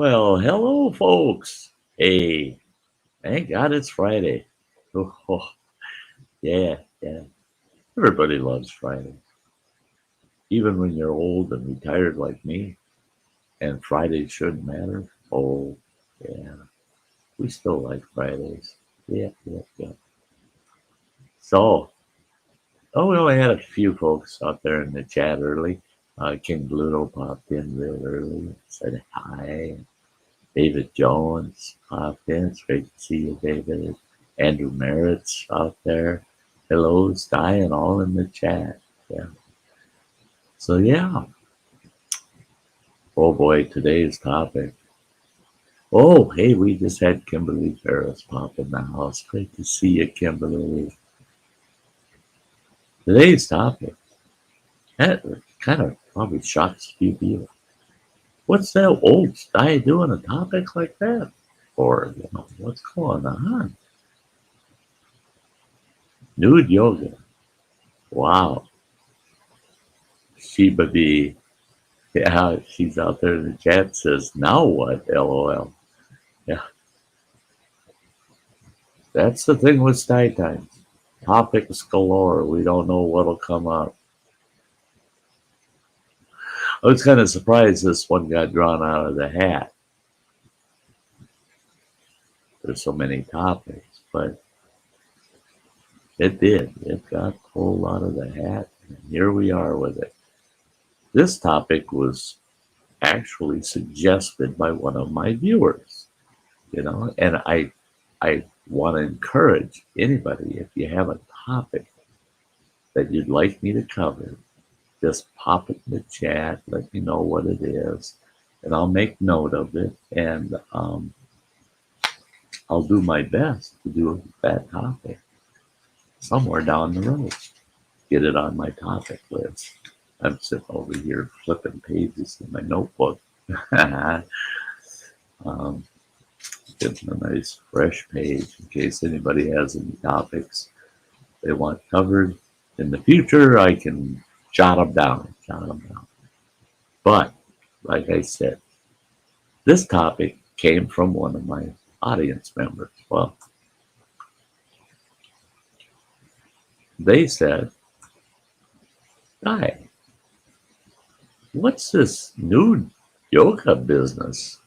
Well, hello, folks. Hey, thank God it's Friday. Oh, yeah, yeah. Everybody loves Friday, even when you're old and retired like me, and Fridays shouldn't matter. Oh, yeah, we still like Fridays. Yeah, yeah, yeah. So, we only had a few folks out there in the chat early. King Bluto popped in real early, said hi. David Jones popped in. It's great to see you, David. Andrew Merritt's out there. Hello, Sty, and all in the chat. Yeah. So, yeah. Oh, boy, today's topic. Oh, hey, we just had Kimberly Ferris pop in the house. Great to see you, Kimberly. Today's topic. That kind of probably shocks a few people. What's that old Sty doing a topic like that? Or, what's going on? Nude yoga. Wow. Sheba B. Yeah, she's out there in the chat says, now what? LOL. Yeah, that's the thing with Sty Times. Topics galore. We don't know what'll come up. I was kind of surprised this one got drawn out of the hat. There's so many topics, but it did. It got pulled out of the hat. And here we are with it. This topic was actually suggested by one of my viewers, and I want to encourage anybody, if you have a topic that you'd like me to cover, just pop it in the chat, let me know what it is, and I'll make note of it, and I'll do my best to do that topic somewhere down the road. Get it on my topic list. I'm sitting over here flipping pages in my notebook. Getting a nice fresh page in case anybody has any topics they want covered in the future. I can jot them down. But like I said, this topic came from one of my audience members. Well, they said, "Hi, what's this nude yoga business?"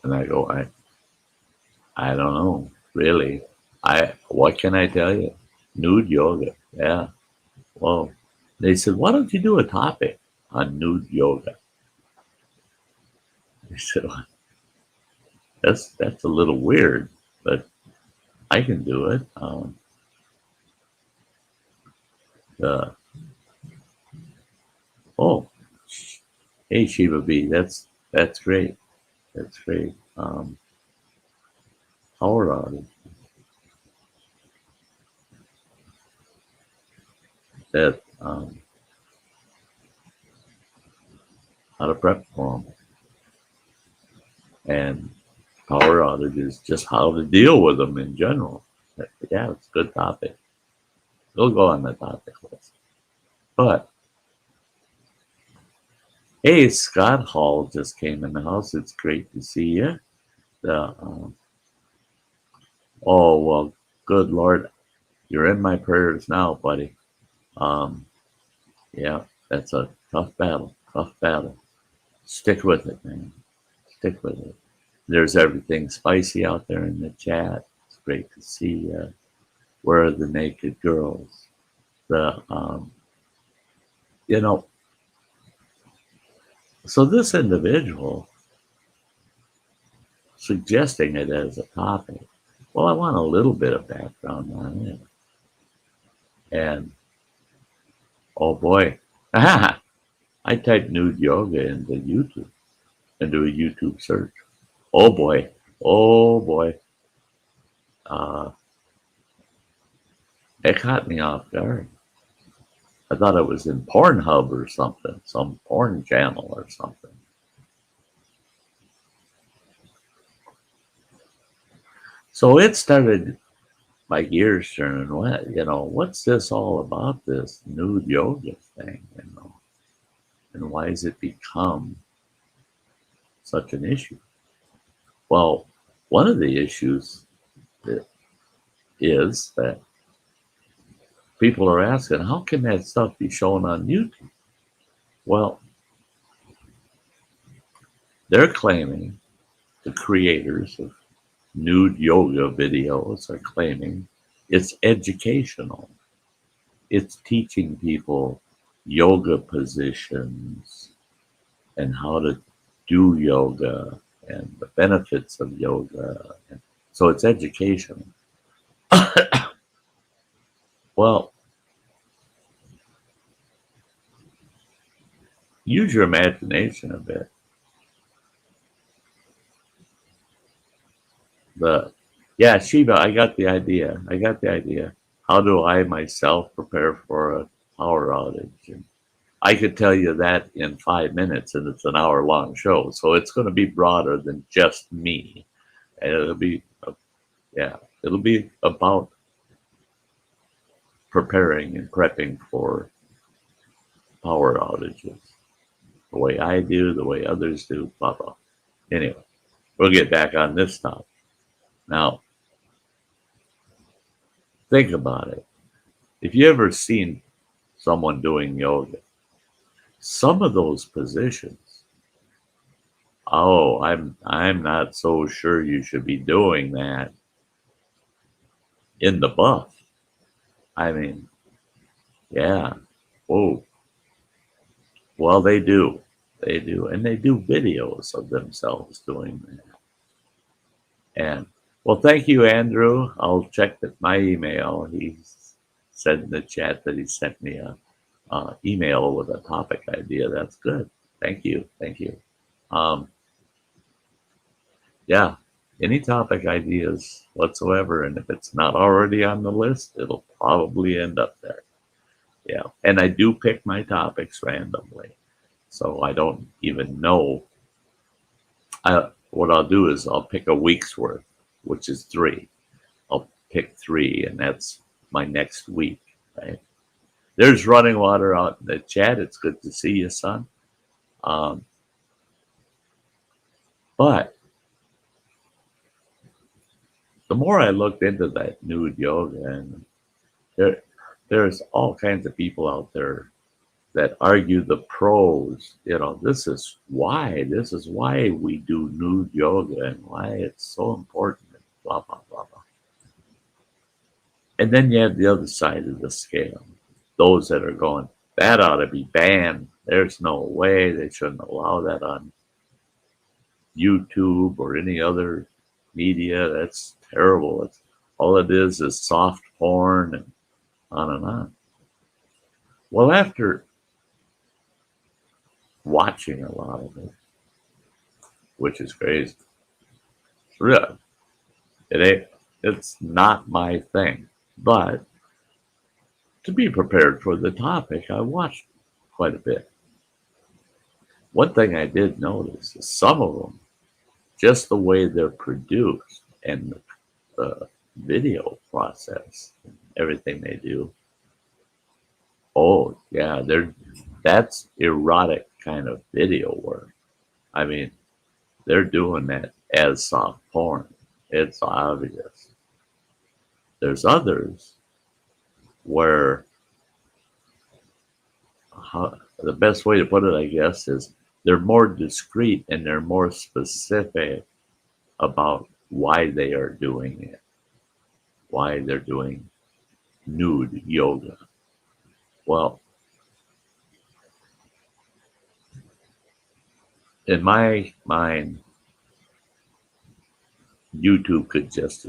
And I go, I don't know, really. What can I tell you? Nude yoga, yeah. Well, they said, why don't you do a topic on nude yoga? I said, well, that's a little weird, but I can do it. Uh, oh, hey Shiva B, that's great. That's great. Power outage. That how to prep for them, and power outages, just how to deal with them in general. Yeah, it's a good topic. It'll go on the topic list. But hey, Scott Hall just came in the house. It's great to see you. The oh well, good Lord, you're in my prayers now, buddy. Yeah, that's a tough battle. Tough battle. Stick with it, man. Stick with it. There's everything spicy out there in the chat. It's great to see you. Where are the naked girls? The you know. So this individual suggesting it as a topic. Well, I want a little bit of background on it. And oh boy, I typed nude yoga into YouTube, into a YouTube search. Oh boy, oh boy. It caught me off guard. I thought it was in Pornhub or something, some porn channel or something. So it started my gears turning. What's this all about? This nude yoga thing, and why has it become such an issue? Well, one of the issues is that people are asking, how can that stuff be shown on YouTube? Well, they're claiming, the creators of nude yoga videos are claiming it's educational. It's teaching people yoga positions and how to do yoga and the benefits of yoga. So it's educational. Well, use your imagination a bit. Yeah, Shiva, I got the idea. How do I myself prepare for a power outage? And I could tell you that in 5 minutes, and it's an hour-long show, so it's going to be broader than just me. And it'll be about preparing and prepping for power outages, the way I do, the way others do, blah blah. Anyway, we'll get back on this topic. Now, think about it. If you ever seen someone doing yoga, some of those positions, oh, I'm not so sure you should be doing that in the buff. I mean, yeah. Whoa. Well, they do. And they do videos of themselves doing that. And well, thank you, Andrew. I'll check my email. He said in the chat that he sent me a email with a topic idea. That's good. Thank you. Yeah, any topic ideas whatsoever, and if it's not already on the list, it'll probably end up there. Yeah, and I do pick my topics randomly, so I don't even know. What I'll do is I'll pick a week's worth, which is 3. I'll pick 3, and that's my next week, right? There's running water out in the chat. It's good to see you, son. But the more I looked into that nude yoga, and there's all kinds of people out there that argue the pros. This is why we do nude yoga and why it's so important, and blah blah blah blah. And then you have the other side of the scale, those that are going, that ought to be banned. There's no way, they shouldn't allow that on YouTube or any other media. That's terrible. All it is soft porn, and on and on. Well, after watching a lot of it, which is crazy, it's not my thing. But to be prepared for the topic, I watched quite a bit. One thing I did notice is some of them, just the way they're produced and the video process, and everything they do. Oh yeah, that's erotic kind of video work. I mean, they're doing that as soft porn. It's obvious. There's others where the best way to put it, I guess, is they're more discreet and they're more specific about why they are doing it, why they're doing nude yoga. Well, in my mind, YouTube could just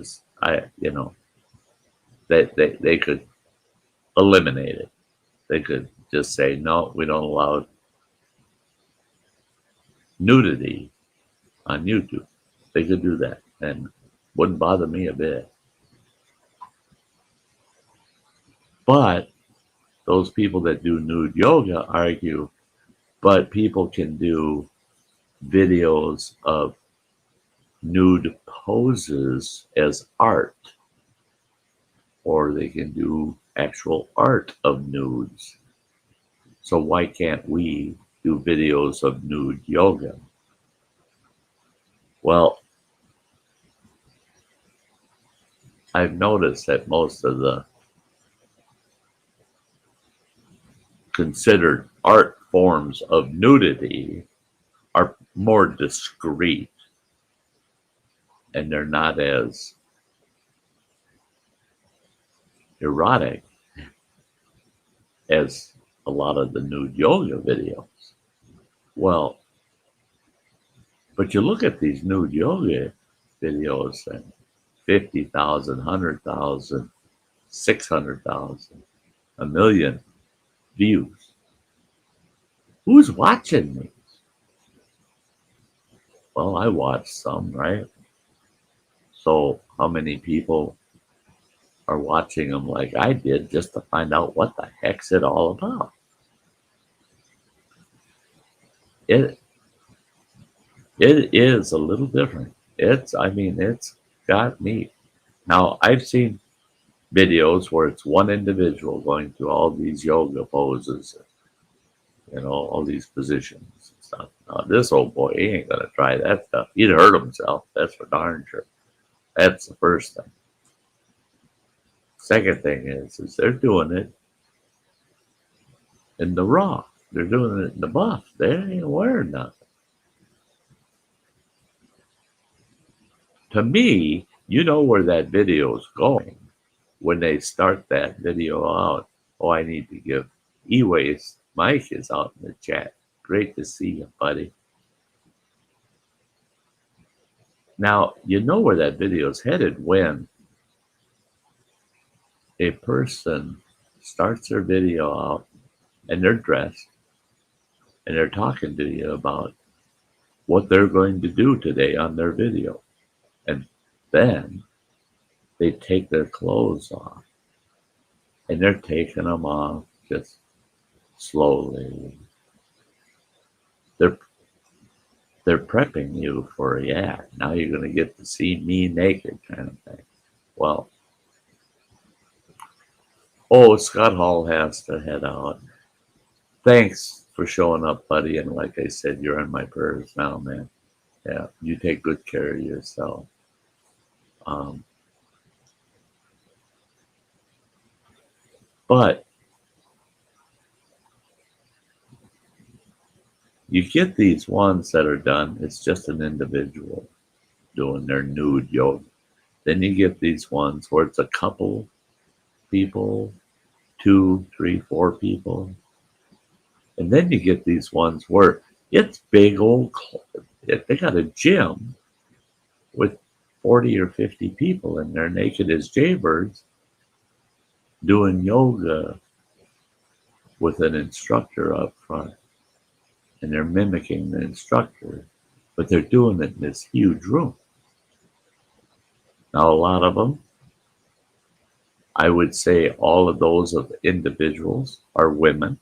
they could eliminate it. They could just say, no, we don't allow nudity on YouTube. They could do that and wouldn't bother me a bit. But those people that do nude yoga argue, but people can do videos of nude poses as art, or they can do actual art of nudes. So why can't we do videos of nude yoga. Well, I've noticed that most of the considered art forms of nudity are more discreet and they're not as erotic as a lot of the nude yoga videos. Well, but you look at these nude yoga videos and 50,000, 100,000, 600,000, a million views. Who's watching these? Well, I watched some, right? So how many people are watching them like I did just to find out what the heck's it all about? It is a little different. It's got me. Now I've seen videos where it's one individual going through all these yoga poses, all these positions and stuff. Now this old boy, he ain't gonna try that stuff. He'd hurt himself. That's for darn sure. That's the first thing. Second thing is they're doing it in the raw. They're doing it in the buff. They ain't wearing nothing. To me, you know where that video is going when they start that video out. Oh, I need to give E-Waste. Mike is out in the chat. Great to see you, buddy. Now, you know where that video is headed when a person starts their video out and they're dressed and they're talking to you about what they're going to do today on their video. And then they take their clothes off and they're taking them off just slowly. They're prepping you for, now you're going to get to see me naked kind of thing. Well, Scott Hall has to head out. Thanks for showing up, buddy. And like I said, you're in my prayers now, man. Yeah, you take good care of yourself. But you get these ones that are done, it's just an individual doing their nude yoga. Then you get these ones where it's a couple people, 2, 3, 4 people. And then you get these ones where it's big old, they got a gym with 40 or 50 people in there naked as jaybirds doing yoga with an instructor up front. And they're mimicking the instructor, but they're doing it in this huge room. Now, a lot of them, I would say all of those of individuals are women.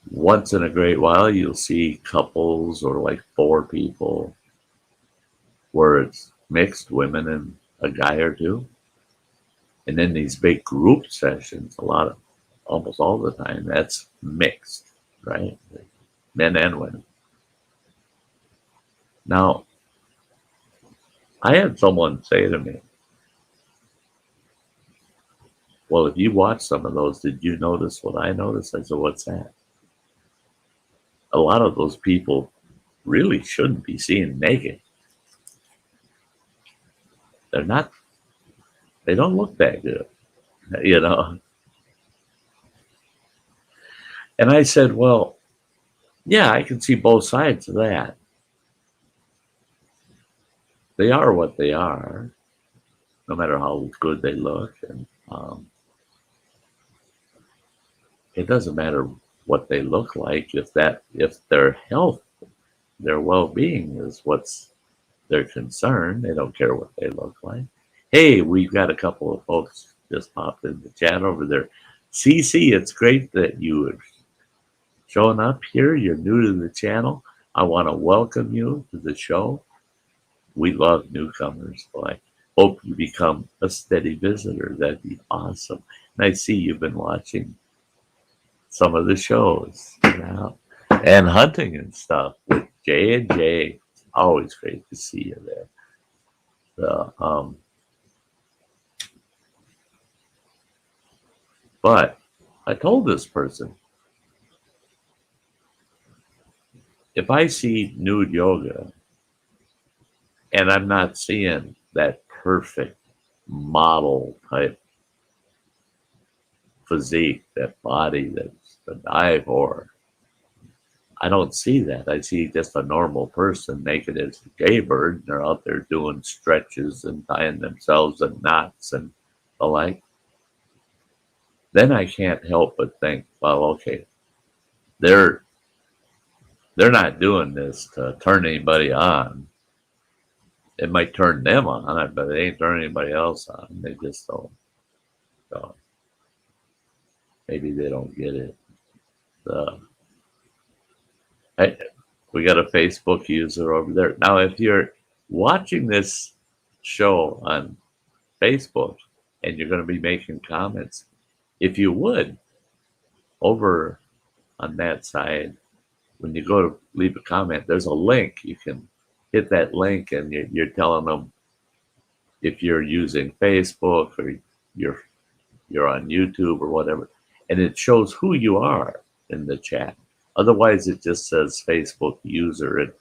Once in a great while, you'll see couples or like 4 people where it's mixed, women and a guy or 2. And then these big group sessions, almost all the time, that's mixed, right? Men and women. Now, I had someone say to me, well, if you watch some of those, did you notice what I noticed? I said, what's that? A lot of those people really shouldn't be seen naked. They don't look that good, And I said, well, yeah, I can see both sides of that. They are what they are, no matter how good they look. And it doesn't matter what they look like if their health, their well-being is what's their concern. They don't care what they look like. Hey, we've got a couple of folks just popped in the chat over there. CC, it's great that you are showing up here. You're new to the channel. I want to welcome you to the show. We love newcomers. So I hope you become a steady visitor. That'd be awesome. And I see you've been watching some of the shows, and hunting and stuff with J and J. Always great to see you there. But I told this person, if I see nude yoga and I'm not seeing that perfect model type physique, that body that's the die for, I don't see that. I see just a normal person naked as a jaybird, and they're out there doing stretches and tying themselves in knots and the like. Then I can't help but think, well, okay, they're not doing this to turn anybody on. It might turn them on, but it ain't turning anybody else on. They just don't. So maybe they don't get it. We got a Facebook user over there. Now, if you're watching this show on Facebook and you're going to be making comments, if you would, over on that side, when you go to leave a comment, there's a link. You can hit that link and you're telling them if you're using Facebook or you're on YouTube or whatever, and it shows who you are in the chat. Otherwise, it just says Facebook user and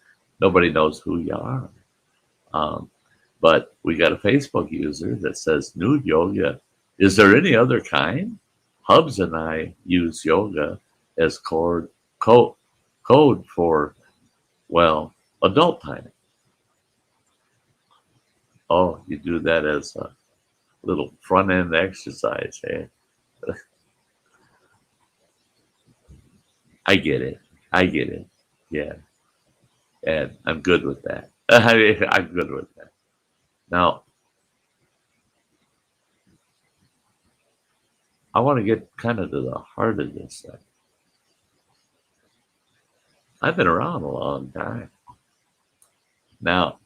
nobody knows who you are. But we got a Facebook user that says nude yoga. Is there any other kind? Hubs and I use yoga as code for, well, adult time. Oh, you do that as a little front end exercise, eh? I get it. Yeah. And I'm good with that. I'm good with that. Now, I want to get kind of to the heart of this thing. I've been around a long time. Now,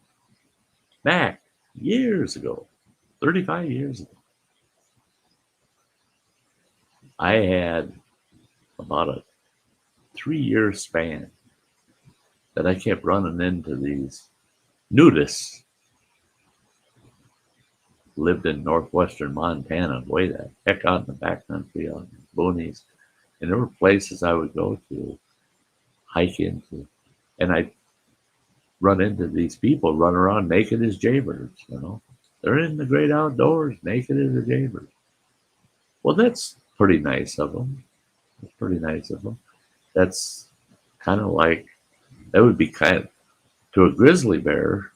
back years ago, 35 years ago, I had about a 3-year span that I kept running into these nudists. Lived in northwestern Montana, way the heck out in the backcountry, on the boonies. And there were places I would go to, hike into, and I'd run into these people run around naked as jaybirds, They're in the great outdoors, naked as a jaybird. Well, that's pretty nice of them. That's kind of like, that would be kind of, to a grizzly bear,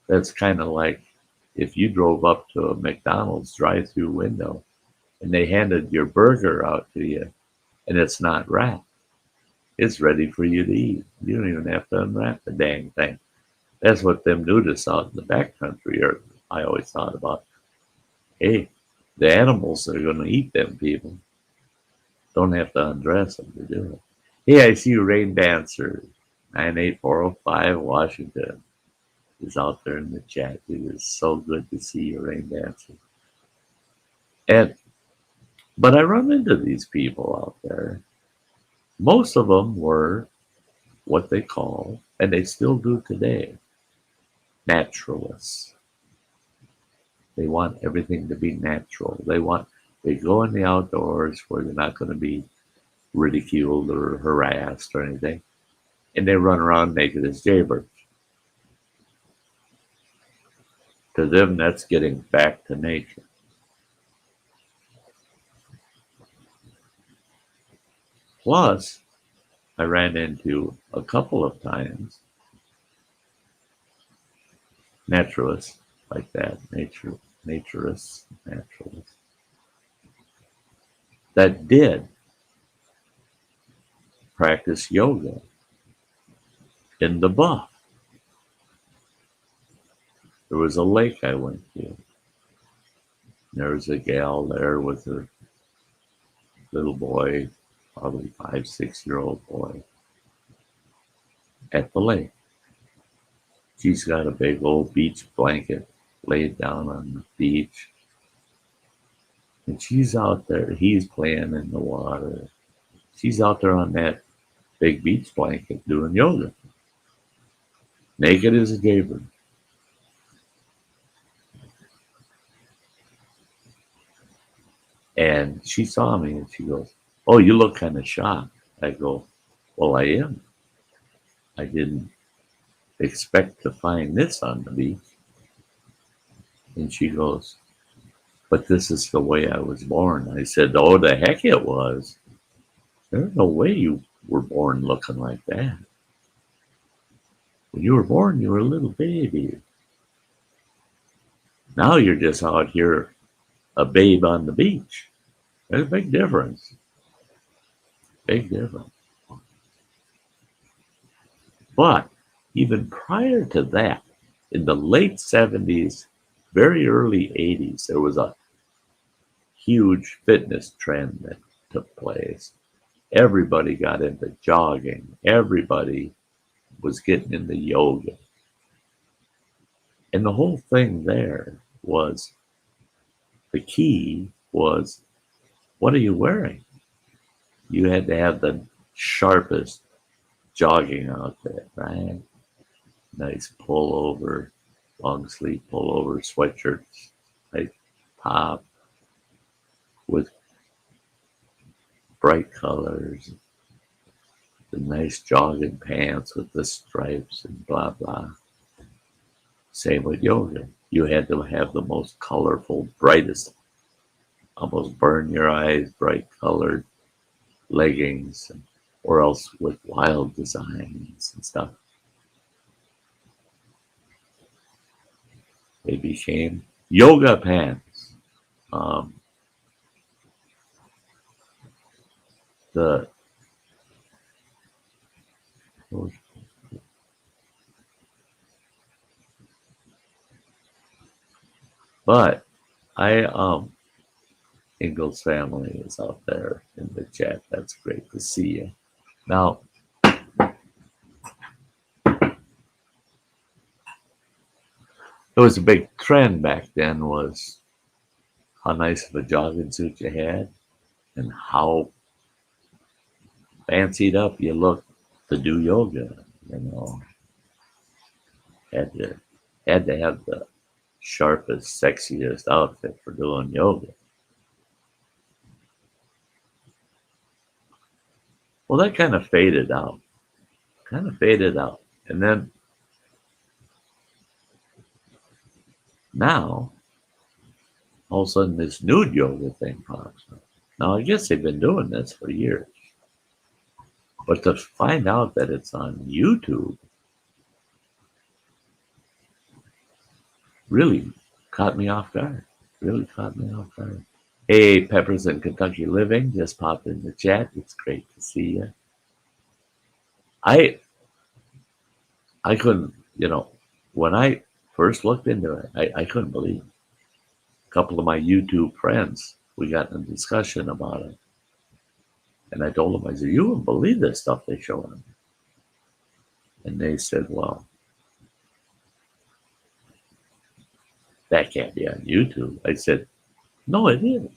that's kind of like if you drove up to a McDonald's drive-through window and they handed your burger out to you and it's not wrapped. It's ready for you to eat. You don't even have to unwrap the dang thing. That's what them nudists out in the backcountry are. I always thought about, hey, the animals that are going to eat them people don't have to undress them to do it. Hey, I see you, Rain Dancer, 98405 Washington, is out there in the chat. It is so good to see you, Rain Dancer. But I run into these people out there. Most of them were what they call, and they still do today, naturalists. They want everything to be natural. They go in the outdoors where they're not going to be ridiculed or harassed or anything, and they run around naked as jaybirds. To them, that's getting back to nature. Plus, I ran into a couple of times naturalists like that, naturalists, that did practice yoga in the buff. There was a lake I went to. There was a gal there with her little boy, probably 5, 6-year-old boy, at the lake. She's got a big old beach blanket laid down on the beach. And she's out there. He's playing in the water. She's out there on that big beach blanket doing yoga, naked as a jaybird. And she saw me and she goes, "Oh, you look kind of shocked." I go, "Well, I am. I didn't expect to find this on the beach." And she goes, "But this is the way I was born." I said, "Oh, the heck it was. There's no way you were born looking like that. When you were born, you were a little baby. Now you're just out here, a babe on the beach. There's a big difference. Big difference." But even prior to that, in the late 70s, very early 80s, there was a huge fitness trend that took place. Everybody got into jogging. Everybody was getting into yoga. And the whole thing there was, the key was, what are you wearing? You had to have the sharpest jogging outfit, right? Nice pullover, long sleeve pullover, sweatshirts, like top with bright colors, the nice jogging pants with the stripes and blah, blah. Same with yoga. You had to have the most colorful, brightest, almost burn your eyes, bright colored leggings, or else with wild designs and stuff. They became yoga pants. The but Ingalls family is out there in the chat. That's great to see you. Now, there was a big trend back then was how nice of a jogging suit you had and how fancied up you looked to do yoga. You know, had to have the sharpest, sexiest outfit for doing yoga. Well, that kind of faded out. And then now, all of a sudden, this nude yoga thing pops up. Now, I guess they've been doing this for years. But to find out that it's on YouTube really caught me off guard. Hey, Peppers in Kentucky Living, just popped in the chat. It's great to see you. I couldn't, when I first looked into it, I couldn't believe it. A couple of my YouTube friends, we got in a discussion about it. And I told them, I said, you wouldn't believe this stuff they show them. And they said, well, that can't be on YouTube. I said, no, it is.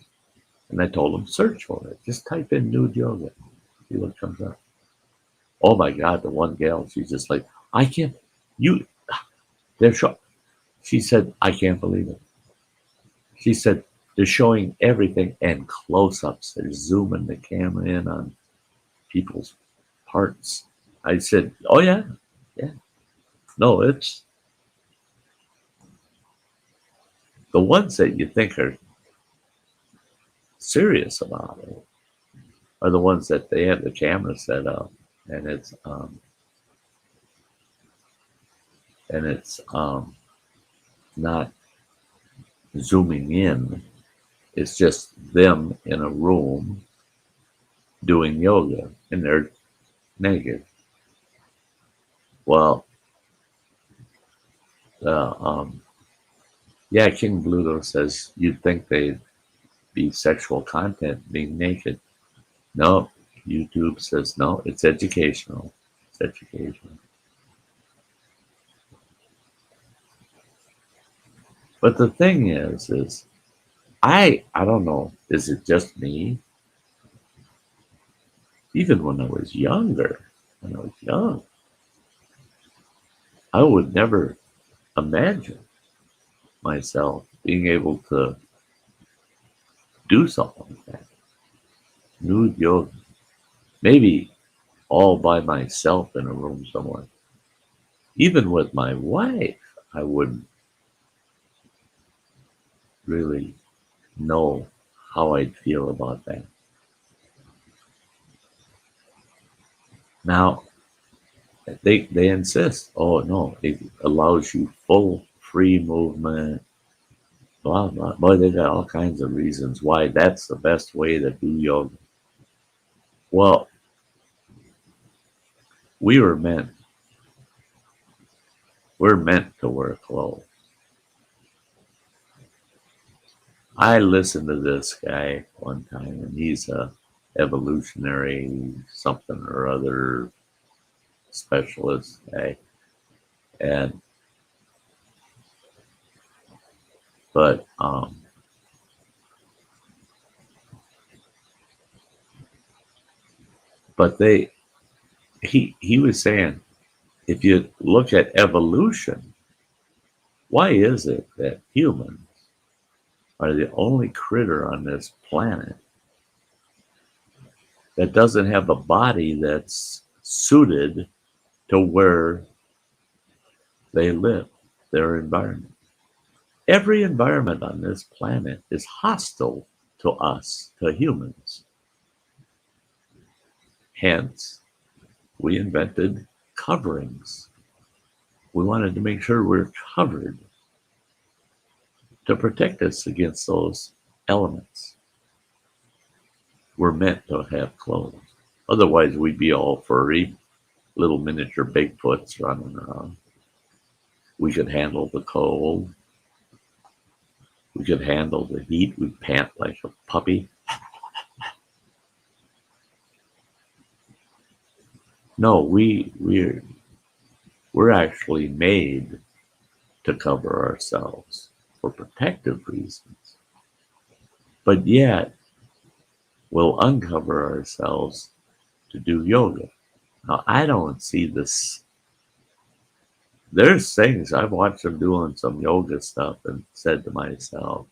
And I told them, search for it. Just type in nude yoga. See what comes up. Oh my God, the one gal, she's just like, I can't, they're showing. She said, I can't believe it. She said, they're showing everything and close-ups. They're zooming the camera in on people's parts. I said, oh yeah. No, it's the ones that you think are serious about it are the ones that they have the camera set up and it's not zooming in. It's just them in a room doing yoga and they're naked. Well, King Bluto says you'd think they'd be sexual content being naked. No, YouTube says no, it's educational. It's educational. But the thing is I don't know, is it just me? Even when I was younger, when I was young, I would never imagine myself being able to do something like that. Nude yoga. Maybe all by myself in a room somewhere. Even with my wife, I wouldn't really know how I'd feel about that. Now, they insist, oh no, it allows you full free movement, blah, blah. Boy, they got all kinds of reasons why that's the best way to do yoga. Well, we were meant, we're meant to wear clothes. I listened to this guy one time, and he's a evolutionary something or other specialist guy, and but they he was saying, if you look at evolution, why is it that humans are the only critter on this planet that doesn't have a body that's suited to where they live, their environment? Every environment on this planet is hostile to us, to humans. Hence, we invented coverings. We wanted to make sure we're covered to protect us against those elements. We're meant to have clothes. Otherwise, we'd be all furry, little miniature Bigfoots running around. We could handle the cold. We could handle the heat. We'd pant like a puppy. No, we're actually made to cover ourselves for protective reasons. But yet, we'll uncover ourselves to do yoga. Now, I don't see this. There's things I've watched them doing some yoga stuff and said to myself,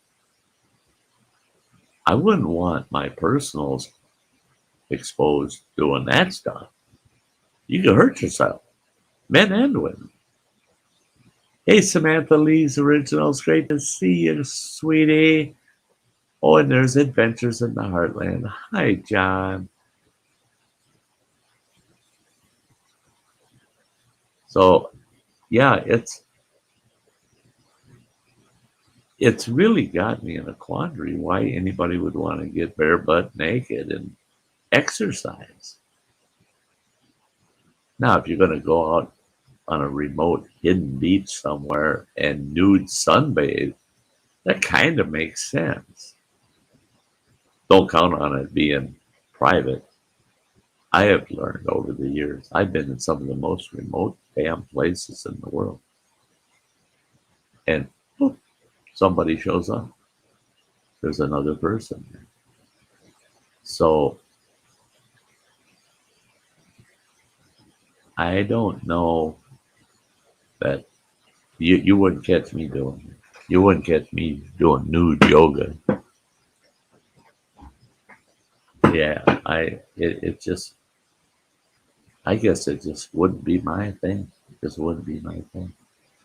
I wouldn't want my personals exposed doing that stuff. You can hurt yourself, men and women. Hey, Samantha Lee's Originals. Great to see you, sweetie. Oh, and there's Adventures in the Heartland. Hi, John. So, yeah, it's really got me in a quandary why anybody would want to get bare butt naked and exercise. Now, if you're going to go out on a remote hidden beach somewhere and nude sunbathe, that kind of makes sense. Don't count on it being private. I have learned over the years, I've been in some of the most remote damn places in the world. And whoop, somebody shows up. There's another person there. So I don't know that you wouldn't catch me doing it. You wouldn't catch me doing nude yoga. Yeah, I guess it just wouldn't be my thing. It just wouldn't be my thing.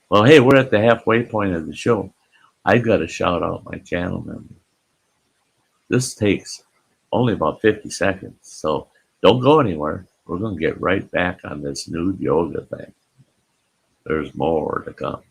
Well, hey, we're at the halfway point of the show. I've got to shout out my channel member. This takes only about 50 seconds, so don't go anywhere. We're going to get right back on this nude yoga thing. There's more to come.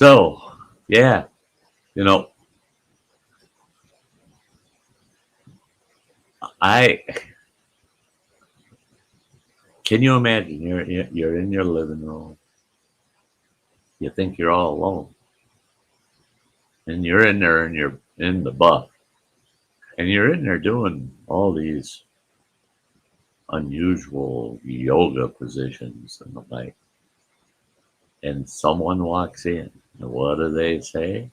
So, yeah, you know, I can you imagine you're in your living room, you think you're all alone, and you're in there and you're in the buff, and you're in there doing all these unusual yoga positions and the like, and someone walks in, and what do they say?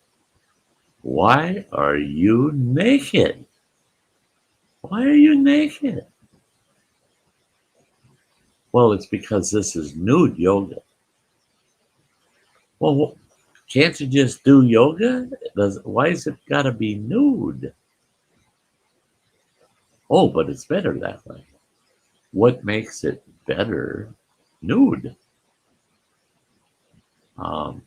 Why are you naked? Why are you naked? Well, it's because this is nude yoga. Well, can't you just do yoga? Why is it got to be nude? Oh, but it's better that way. What makes it better? Nude. Um,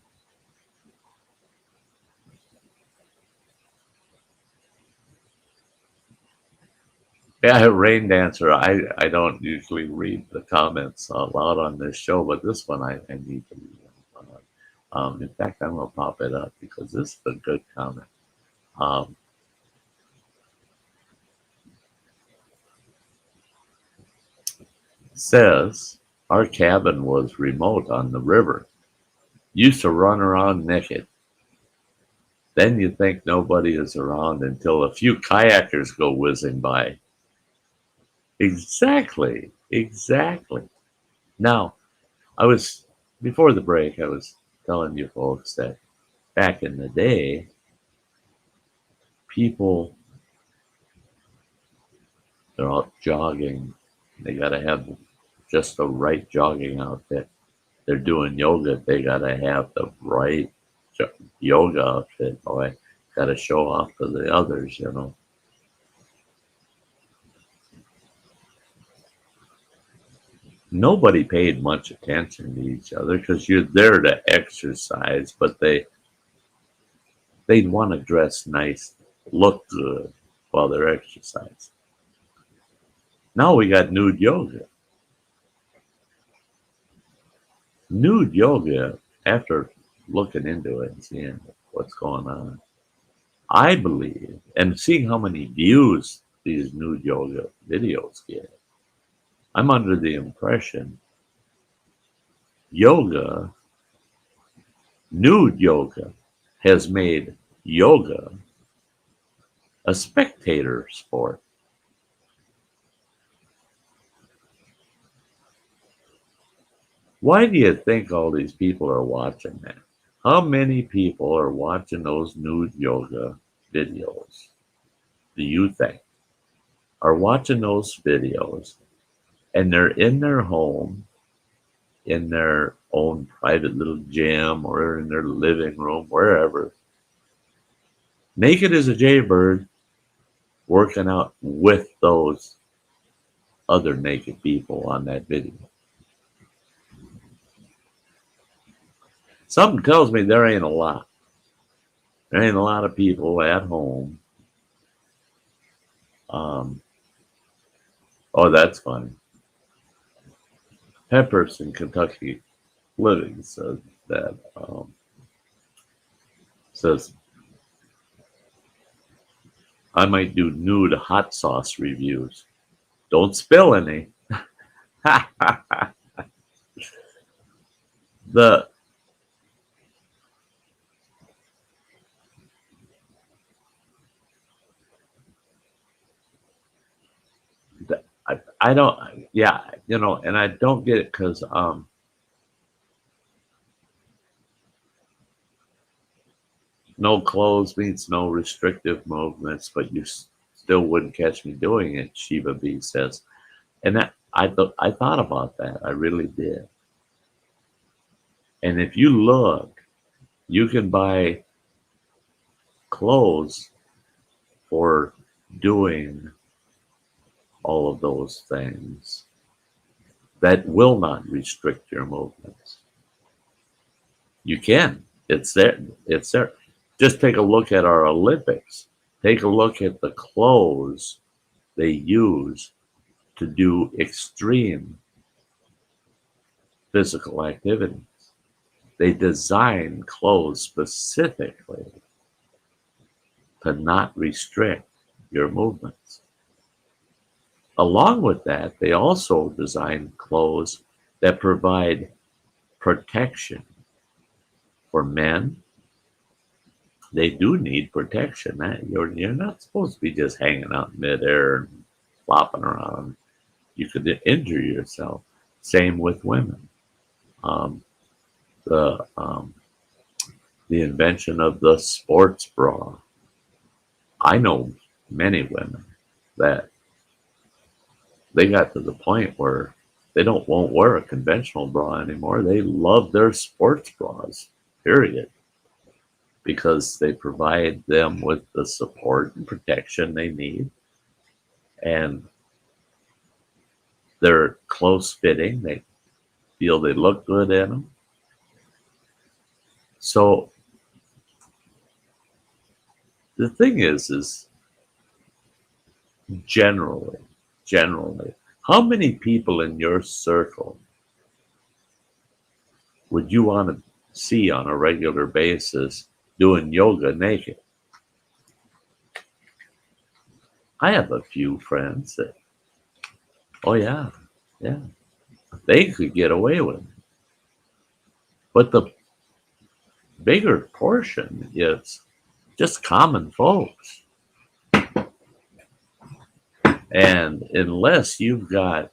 yeah, Rain Dancer. I don't usually read the comments a lot on this show, but this one I need to read. In fact, I'm going to pop it up because this is a good comment. Um, says, our cabin was remote on the river. Used to run around naked. Then you think nobody is around until a few kayakers go whizzing by. Exactly. Exactly. Now, before the break, I was telling you folks that back in the day, people, they're out jogging. They got to have just the right jogging outfit. They're doing yoga. They got to have the right yoga outfit. Boy, got to show off to the others, you know. Nobody paid much attention to each other because you're there to exercise, but they'd want to dress nice, look good while they're exercising. Now we got nude yoga. Nude yoga, after looking into it and seeing what's going on, I believe, and seeing how many views these nude yoga videos get, I'm under the impression yoga, nude yoga, has made yoga a spectator sport. Why do you think all these people are watching that? How many people are watching those nude yoga videos? Do you think are watching those videos and they're in their home, in their own private little gym or in their living room, wherever, naked as a jaybird, working out with those other naked people on that video? Something tells me there ain't a lot. There ain't a lot of people at home. Um, oh, that's funny. Peppers in Kentucky Living says that. Says I might do nude hot sauce reviews. Don't spill any. the I don't, yeah, you know, and I don't get it because no clothes means no restrictive movements, but you still wouldn't catch me doing it. Shiva B says, and that I thought about that. I really did. And if you look, you can buy clothes for doing all of those things that will not restrict your movements. You can. It's there. It's there. Just take a look at our Olympics. Take a look at the clothes they use to do extreme physical activities. They design clothes specifically to not restrict your movements. Along with that, they also design clothes that provide protection for men. They do need protection. You're not supposed to be just hanging out in midair and flopping around. You could injure yourself. Same with women. Um, the the invention of the sports bra. I know many women that they got to the point where they won't wear a conventional bra anymore. They love their sports bras, period, because they provide them with the support and protection they need, and they're close fitting. They feel they look good in them. So the thing is generally, how many people in your circle would you want to see on a regular basis doing yoga naked? I have a few friends that, oh yeah, they could get away with it. But the bigger portion is just common folks. And unless you've got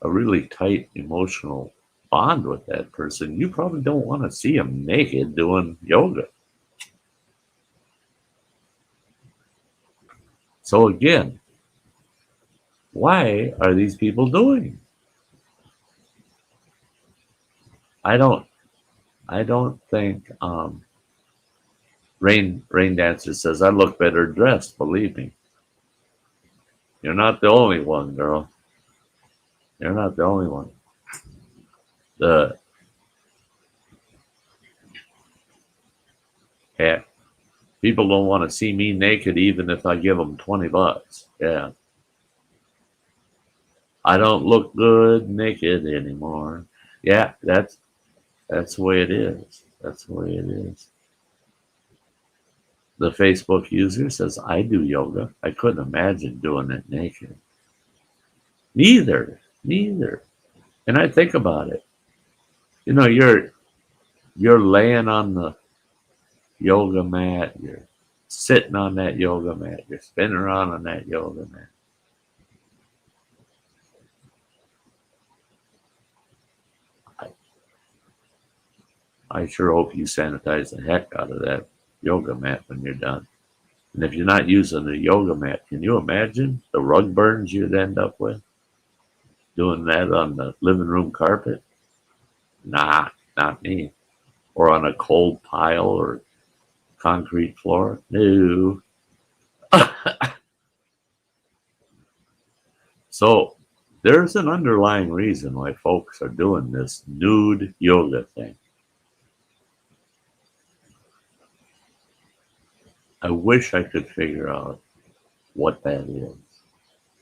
a really tight emotional bond with that person, you probably don't want to see them naked doing yoga. So again, why are these people doing? I don't think Rain Dancer says I look better dressed, believe me. You're not the only one, girl. You're not the only one. The heck, people don't want to see me naked even if I give them $20. Yeah. I don't look good naked anymore. Yeah, that's the way it is. That's the way it is. The Facebook user says, I do yoga. I couldn't imagine doing it naked. Neither. And I think about it. You know, you're laying on the yoga mat, you're sitting on that yoga mat, you're spinning around on that yoga mat. I sure hope you sanitize the heck out of that yoga mat when you're done. And if you're not using the yoga mat, can you imagine the rug burns you'd end up with? Doing that on the living room carpet? Nah, not me. Or on a cold pile or concrete floor? No. So there's an underlying reason why folks are doing this nude yoga thing. I wish I could figure out what that is.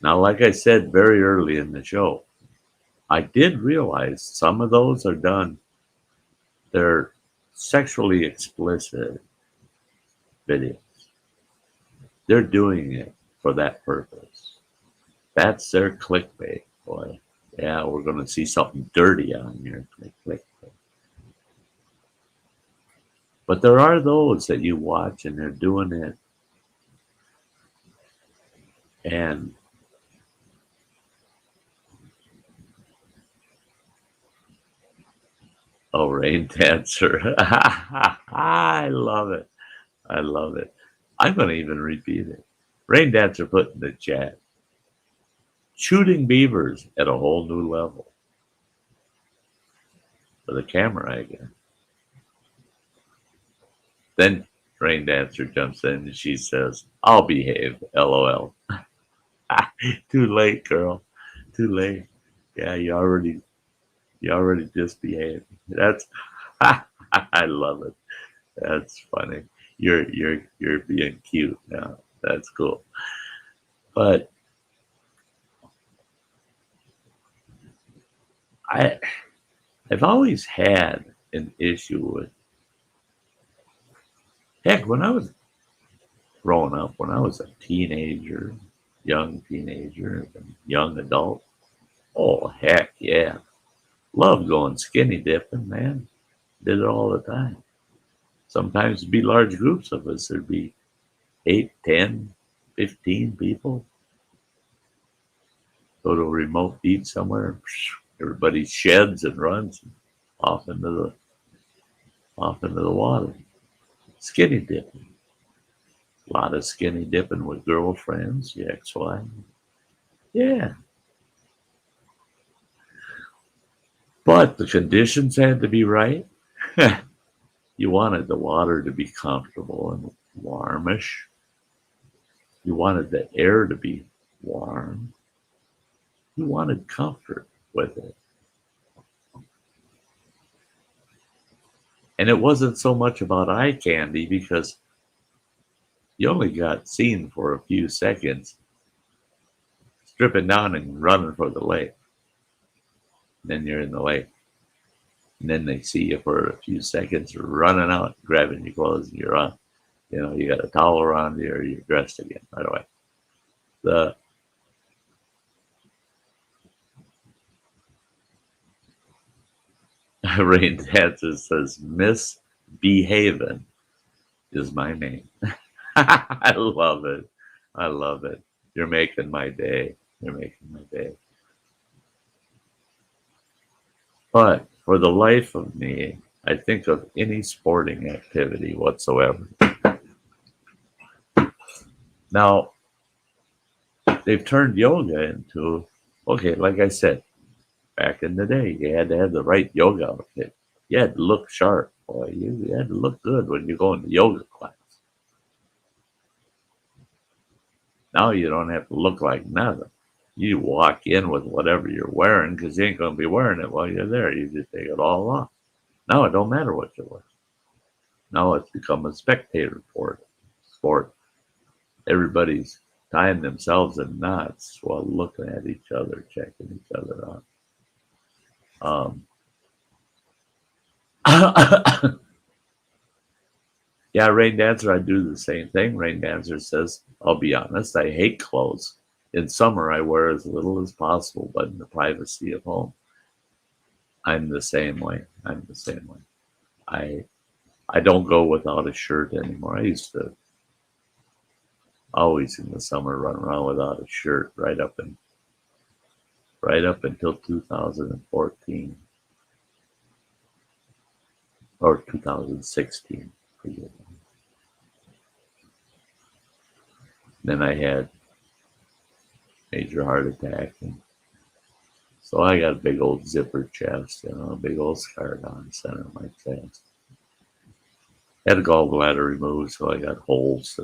Now, like I said very early in the show, I did realize some of those are done, they're sexually explicit videos. They're doing it for that purpose. That's their clickbait, boy. Yeah, we're going to see something dirty on here. Click. But there are those that you watch and they're doing it. And oh, Rain Dancer. I love it. I love it. I'm going to even repeat it. Rain Dancer put in the chat, shooting beavers at a whole new level. For the camera, again. Then Rain Dancer jumps in and she says, I'll behave, LOL. Too late, girl. Too late. Yeah, you already misbehaved. That's I love it. That's funny. You're being cute now. That's cool. But I've always had an issue with, heck, when I was growing up, when I was a teenager, young teenager, and young adult, oh, heck yeah. Loved going skinny dipping, man. Did it all the time. Sometimes it'd be large groups of us. There'd be 8, 10, 15 people. Go to a remote beach somewhere. Everybody sheds and runs off into the water. Skinny dipping. A lot of skinny dipping with girlfriends, your ex-wife. Yeah. But the conditions had to be right. You wanted the water to be comfortable and warmish. You wanted the air to be warm. You wanted comfort with it. And it wasn't so much about eye candy because you only got seen for a few seconds stripping down and running for the lake. Then you're in the lake. And then they see you for a few seconds running out, grabbing your clothes, and you're on. You know, you got a towel around you or you're dressed again right away. The Rain Dancer says, Miss Behaven is my name. I love it. I love it. You're making my day. You're making my day. But for the life of me, I think of any sporting activity whatsoever. Now, they've turned yoga into, okay, like I said, back in the day, you had to have the right yoga outfit. You had to look sharp, boy. You had to look good when you go into yoga class. Now you don't have to look like nothing. You walk in with whatever you're wearing because you ain't going to be wearing it while you're there. You just take it all off. Now it don't matter what you wear. Now it's become a spectator sport. Everybody's tying themselves in knots while looking at each other, checking each other out. Yeah, Rain Dancer, I do the same thing. Rain Dancer says, I'll be honest, I hate clothes. In summer, I wear as little as possible, but in the privacy of home, I'm the same way. I don't go without a shirt anymore. I used to always in the summer run around without a shirt right up until 2014 or 2016. Then I had major heart attack, and so I got a big old zipper chest, a big old scar down the center of my chest. Had a gallbladder removed, so I got holes,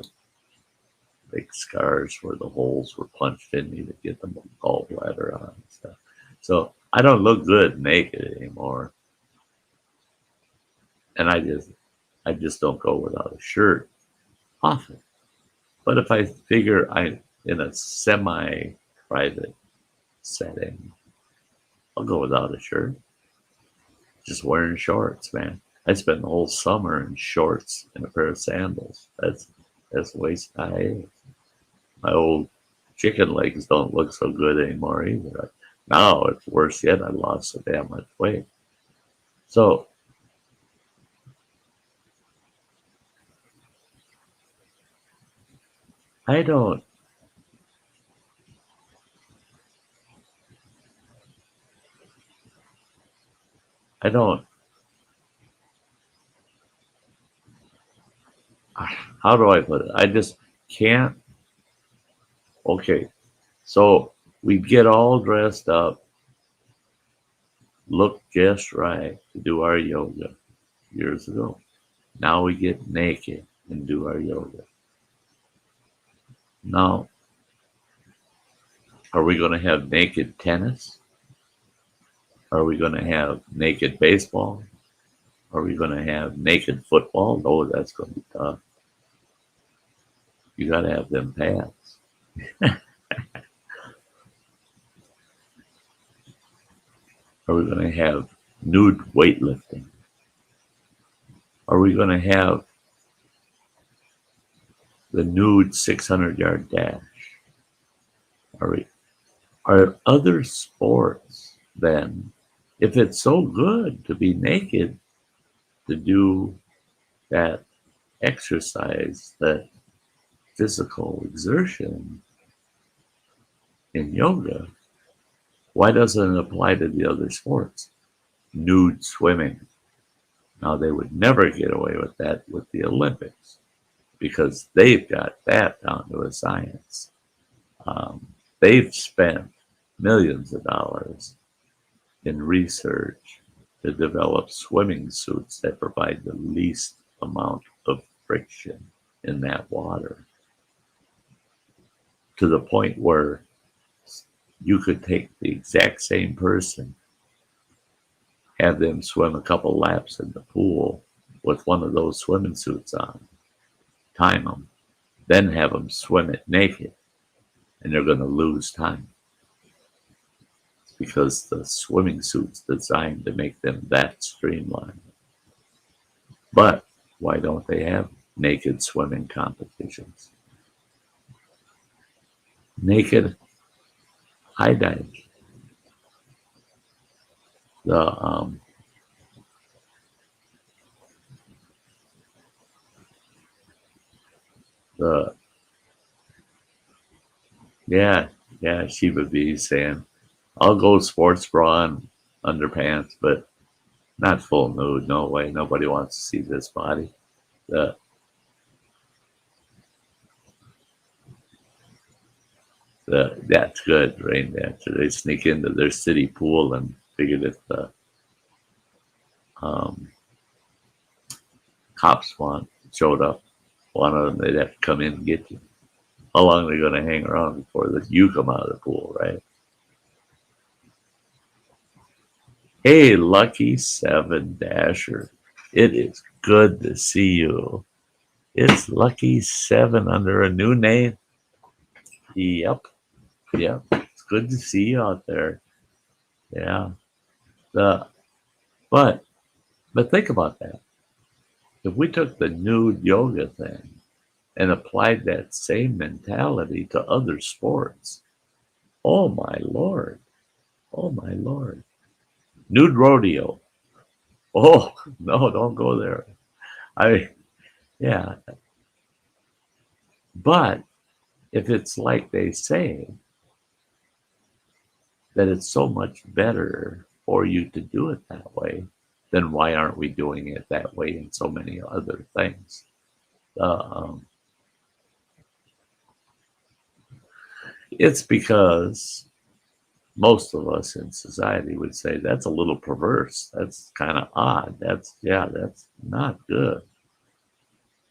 big scars where the holes were punched in me to get the gallbladder out and stuff. So I don't look good naked anymore, and I just don't go without a shirt often. But if I figure I'm in a semi-private setting, I'll go without a shirt. Just wearing shorts, man. I spent the whole summer in shorts and a pair of sandals. That's waist high. My old chicken legs don't look so good anymore either. Now it's worse yet. I lost so damn much weight. So I don't. How do I put it? I just can't. Okay, so we get all dressed up, look just right to do our yoga years ago. Now we get naked and do our yoga. Now, are we going to have naked tennis? Are we going to have naked baseball? Are we going to have naked football? Oh, that's going to be tough. You got to have them pads. Are we going to have nude weightlifting? Are we going to have the nude 600-yard dash? Are other sports then, if it's so good to be naked, to do that exercise, that physical exertion in yoga, why doesn't it apply to the other sports? Nude swimming. Now, they would never get away with that with the Olympics because they've got that down to a science. They've spent millions of dollars in research to develop swimming suits that provide the least amount of friction in that water, to the point where you could take the exact same person, have them swim a couple laps in the pool with one of those swimming suits on, time them, then have them swim it naked, and they're going to lose time. It's because the swimming suit's designed to make them that streamlined. But why don't they have naked swimming competitions? Naked high dive. Shiva B saying, I'll go sports bra and underpants, but not full nude. No way. Nobody wants to see this body. That's good, Rain Dancer. They sneak into their city pool and figured if the cops showed up, one of them, they'd have to come in and get you. How long are they going to hang around before you come out of the pool, right? Hey, Lucky 7 Dasher. It is good to see you. It's Lucky 7 under a new name. Yep. It's good to see you out there. Yeah. But think about that. If we took the nude yoga thing and applied that same mentality to other sports, oh my Lord. Nude rodeo. Oh, no, don't go there. But if it's like they say, that it's so much better for you to do it that way, then why aren't we doing it that way in so many other things? It's because most of us in society would say that's a little perverse. That's kind of odd. That's not good.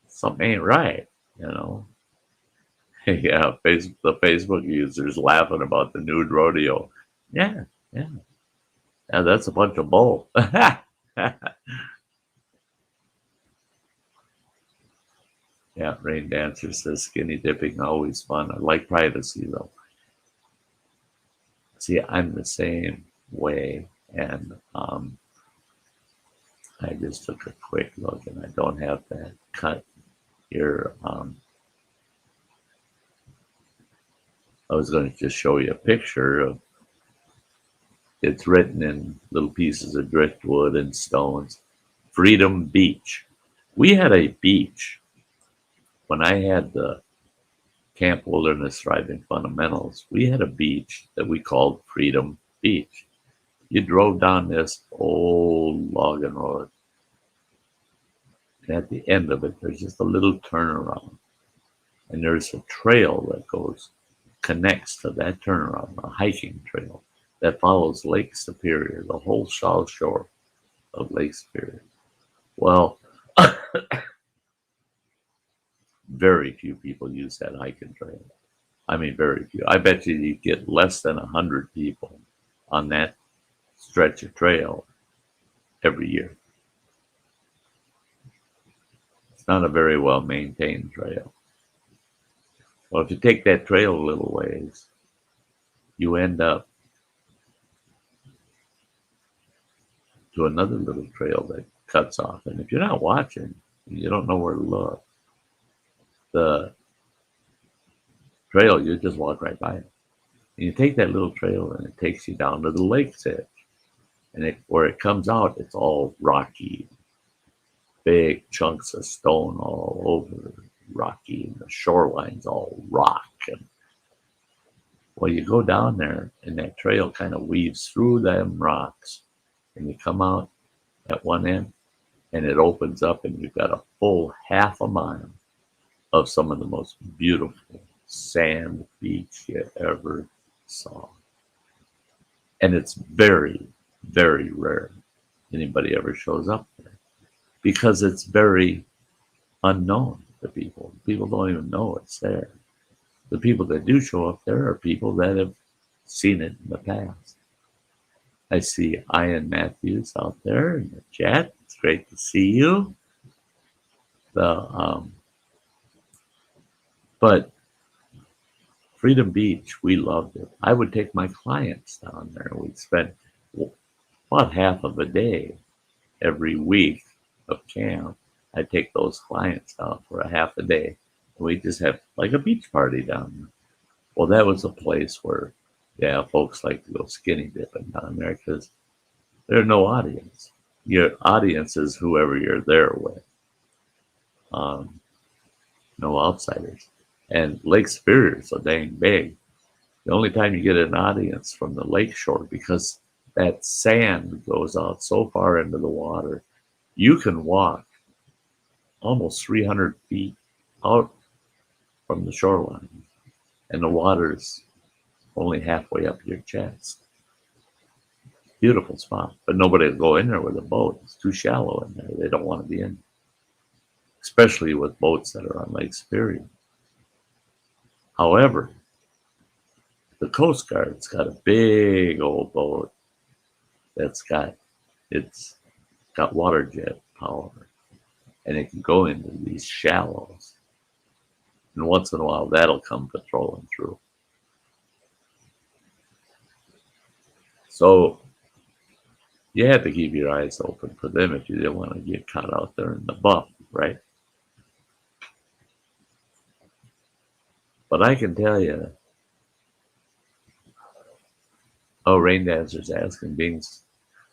Something ain't right, you know. Yeah, the Facebook users laughing about the nude rodeo. Yeah, that's a bunch of bull. Yeah, Rain Dancer says skinny dipping always fun. I like privacy though. See, I'm the same way, and I just took a quick look, and I don't have that cut here. I was going to just show you a picture of. It's written in little pieces of driftwood and stones. Freedom Beach. We had a beach when I had the Camp Wilderness Thriving Fundamentals. We had a beach that we called Freedom Beach. You drove down this old logging road, and at the end of it, there's just a little turnaround, and there's a trail that connects to that turnaround, a hiking trail that follows Lake Superior, the whole south shore of Lake Superior. Well, very few people use that hiking trail. I mean, very few. I bet you get less than 100 people on that stretch of trail every year. It's not a very well maintained trail. Well, if you take that trail a little ways, you end up to another little trail that cuts off. And if you're not watching, you don't know where to look. The trail, you just walk right by it. And you take that little trail and it takes you down to the lake's edge. And where it comes out, it's all rocky, big chunks of stone all over, rocky, and the shoreline's all rock. And well, you go down there, and that trail kind of weaves through them rocks, and you come out at one end, and it opens up, and you've got a full half a mile of some of the most beautiful sand beach you ever saw. And it's very, very rare anybody ever shows up there because it's very unknown to people. People don't even know it's there. The people that do show up there are people that have seen it in the past. I see Ian Matthews out there in the chat. It's great to see you. But Freedom Beach, we loved it. I would take my clients down there. We'd spend about half of a day every week of camp. I'd take those clients down for a half a day. And we'd just have like a beach party down there. Well, that was a place where, yeah, folks like to go skinny dipping down there because there's no audience. Your audience is whoever you're there with. No outsiders. And Lake Superior is so dang big. The only time you get an audience from the lake shore, because that sand goes out so far into the water, you can walk almost 300 feet out from the shoreline, and the water's only halfway up your chest. Beautiful spot, but nobody will go in there with a boat. It's too shallow in there. They don't want to be in, especially with boats that are on Lake Superior. However, the Coast Guard's got a big old boat that's got water jet power, and it can go into these shallows. And once in a while, that'll come patrolling through. So you had to keep your eyes open for them if you didn't want to get caught out there in the bump, right? But I can tell you, oh, Rain Dancer's asking, being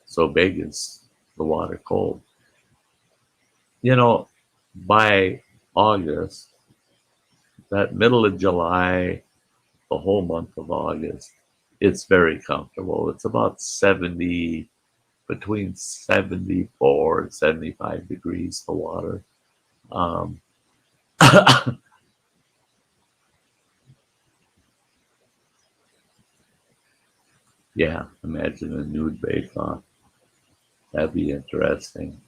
so big, is the water cold? You know, by August, that middle of July, the whole month of August, it's very comfortable. It's about 70, between 74 and 75 degrees, the water. Yeah, imagine a nude bake-off. That'd be interesting.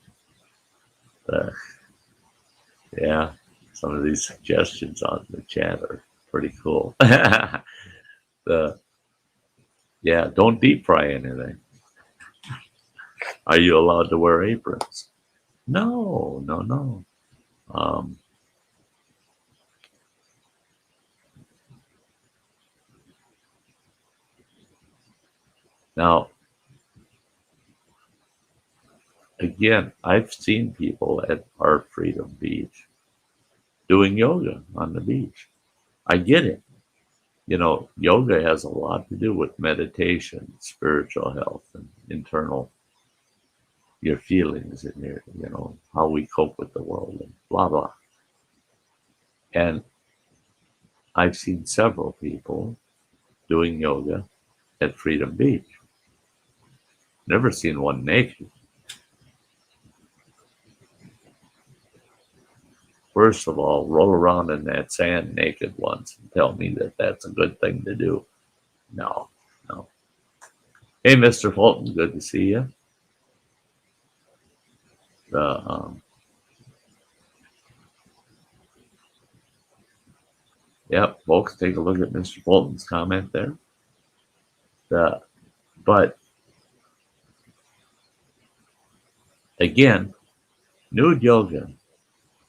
Yeah, some of these suggestions on the chat are pretty cool. Yeah, don't deep fry anything. Are you allowed to wear aprons? No. Now, again, I've seen people at our Freedom Beach doing yoga on the beach. I get it. You know, yoga has a lot to do with meditation, spiritual health, and internal, your feelings and your, how we cope with the world and blah, blah. And I've seen several people doing yoga at Freedom Beach. Never seen one naked. First of all, roll around in that sand naked once and tell me that that's a good thing to do. No. Hey, Mr. Fulton, good to see you. Yep, folks, take a look at Mr. Fulton's comment there. But again, nude yoga,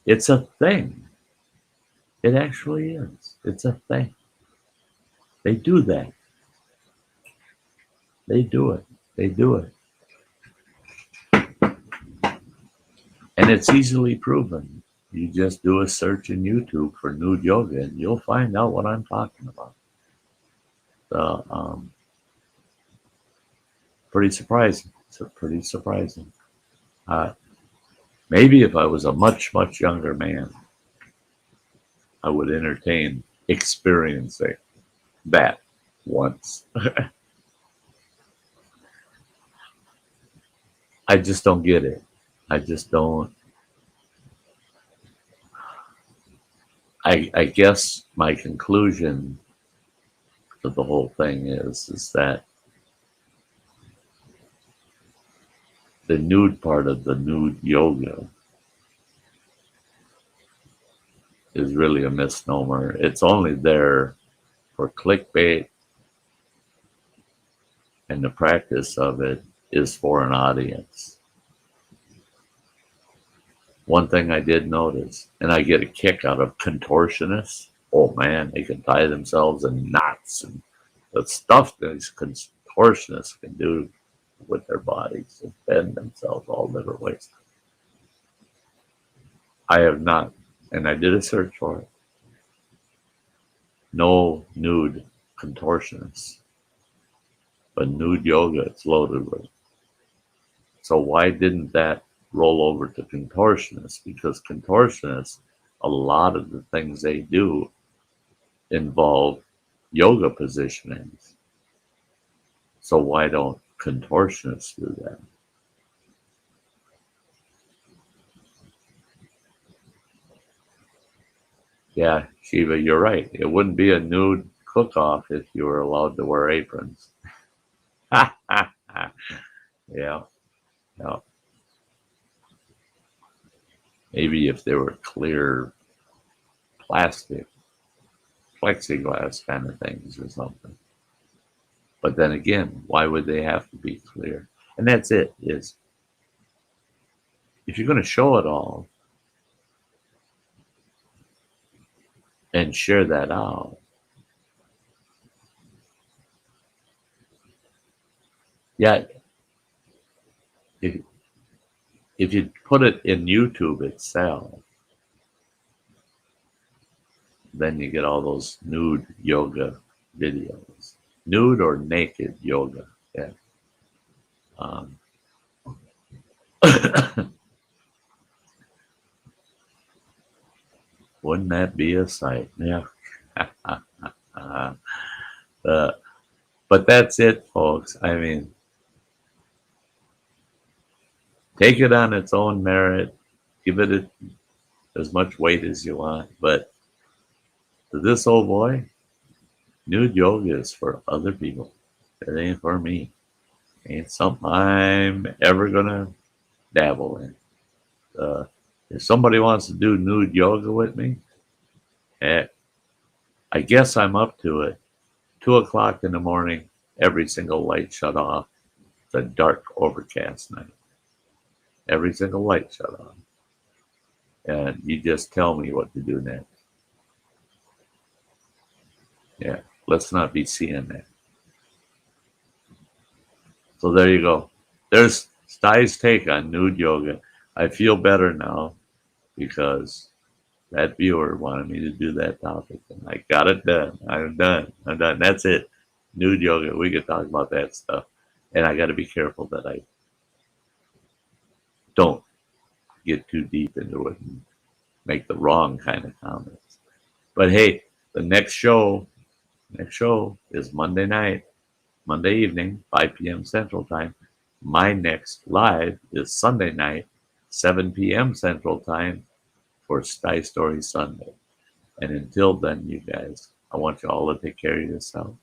it's a thing. It actually is. It's a thing. They do that. They do it. And it's easily proven. You just do a search in YouTube for nude yoga and you'll find out what I'm talking about. Pretty surprising. It's pretty surprising. Maybe if I was a much, much younger man, I would entertain experiencing that once. I just don't get it. I just don't. I guess my conclusion to the whole thing is that the nude part of the nude yoga is really a misnomer. It's only there for clickbait, and the practice of it is for an audience. One thing I did notice, and I get a kick out of contortionists. Oh man, they can tie themselves in knots, and the stuff these contortionists can do with their bodies and bend themselves all different ways. I have not, and I did a search for it. No nude contortionists, but nude yoga it's loaded with. So why didn't that roll over to contortionists? Because contortionists, a lot of the things they do involve yoga positionings. So why don't contortionists do that? Yeah, Shiva, you're right. It wouldn't be a nude cook-off if you were allowed to wear aprons. Yeah. Yeah. Maybe if they were clear plastic, plexiglass kind of things or something. But then again, why would they have to be clear? And that's it, is if you're going to show it all and share that out, yeah, if you put it in YouTube itself, then you get all those nude yoga videos. Nude or naked yoga, yeah. Wouldn't that be a sight? Yeah. But that's it, folks. I mean, take it on its own merit. Give it as much weight as you want. But to this old boy, nude yoga is for other people. It ain't for me. Ain't something I'm ever going to dabble in. If somebody wants to do nude yoga with me, I guess I'm up to it. 2 o'clock in the morning, every single light shut off. It's a dark, overcast night. Every single light shut off. And you just tell me what to do next. Yeah, let's not be seeing that. So there you go. There's Sty's take on nude yoga. I feel better now because that viewer wanted me to do that topic, and I got it done. I'm done. That's it. Nude yoga. We could talk about that stuff. And I got to be careful that I don't get too deep into it and make the wrong kind of comments. But hey, the next show is Monday night, Monday evening, 5 p.m. Central Time. My next live is Sunday night, 7 p.m. Central Time for Sty Story Sunday. And until then, you guys, I want you all to take care of yourselves.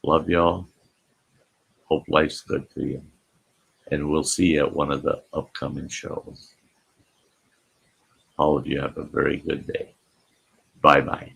Love y'all. Hope life's good to you. And we'll see you at one of the upcoming shows. All of you have a very good day. Bye-bye.